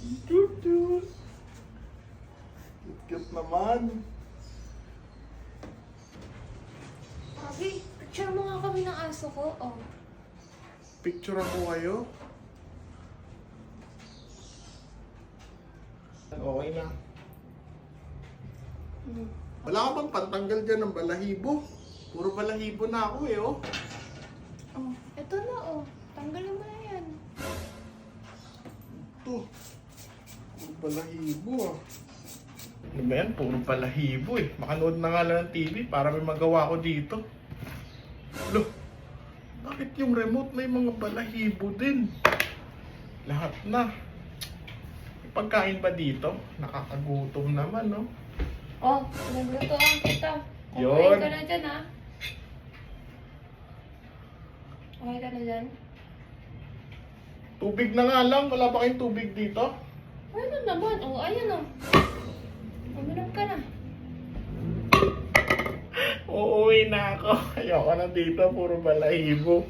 Cute. Cute naman. Abi, picture mo nga kami ng aso ko. Oh. Picture ako kayo. Okay na. Wala ka bang pantanggal dyan ng balahibo? Puro balahibo na ako eh, oh. Oh, eto na oh. Tanggalin mo na yan. Ito. Puro balahibo ah. Ano ba yan? Puro balahibo eh. Makanood na nga lang ng TV para may magawa ko dito. Lo, bakit yung remote may mga balahibo din? Lahat na. May pagkain ba dito? Nakakagutom naman, no? Oh, naglutoan kita. Yun. Okay ka na dyan, ha? Okay ka na dyan? Tubig na nga lang. Wala ba kayong tubig dito? Ano naman? Oh, ayan oh. Uminom ka na. Uuwi na ako. Ayoko na dito. Puro balahibo.